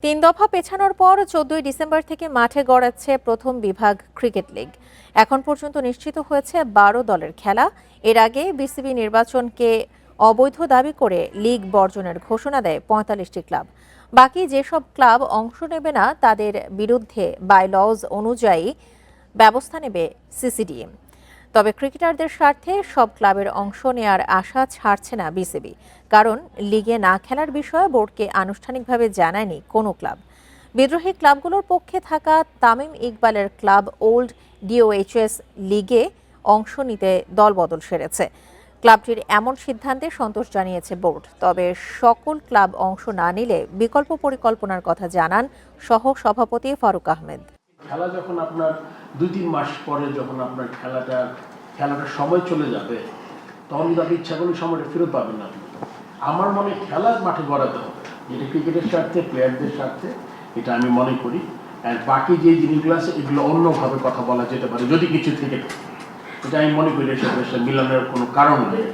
তিন দফা পেছানোর পর ১৪ই ডিসেম্বর থেকে মাঠে গড়াচ্ছে প্রথম বিভাগ ক্রিকেট লিগ। এখন পর্যন্ত নিশ্চিত হয়েছে ১২ দলের খেলা। এর আগে বিসিবি নির্বাচনকে অবৈধ দাবি করে লিগ বর্জনের ঘোষণা দেয় ৪৫টি ক্লাব। বাকি যেসব ক্লাব অংশ নেবে না তাদের বিরুদ্ধে বাইলজ অনুযায়ী ব্যবস্থা নেবে সিসিডিএম। তবে ক্রিকেটারদের স্বার্থে সব ক্লাবের অংশ নেয়ার আশা ছাড়ছে না বিসিবি, কারণ লিগে না খেলার বিষয়ে বোর্ডকে আনুষ্ঠানিকভাবে জানায়নি কোনো ক্লাব। বিদ্রোহী ক্লাবগুলোর পক্ষে থাকা তামিম ইকবালের ক্লাব ওল্ড ডিওএইচএস লিগে অংশ নিতে দলবদল সেরেছে। ক্লাবটির এমন সিদ্ধান্তে সন্তোষ জানিয়েছে বোর্ড। তবে সকল ক্লাব অংশ না নিলে বিকল্প পরিকল্পনার কথা জানান সহ সভাপতি ফারুক আহমেদ। খেলা যখন আপনার ২-৩ মাস পরে যখন আপনার খেলাটার সময় চলে যাবে, তখন কিন্তু আপনি ইচ্ছা করলে সময়টা ফেরত পাবেন না। আমার মনে খেলার মাঠে গড়াতে হবে, যেটা ক্রিকেটের স্বার্থে, প্লেয়ারদের স্বার্থে, এটা আমি মনে করি। আর বাকি যে জিনিসগুলো আছে এগুলো অন্যভাবে কথা বলা যেতে পারে যদি কিছু থেকে থাকে। এটা আমি মনে করি এর সাথে মিলানোর কোনো কারণ নেই।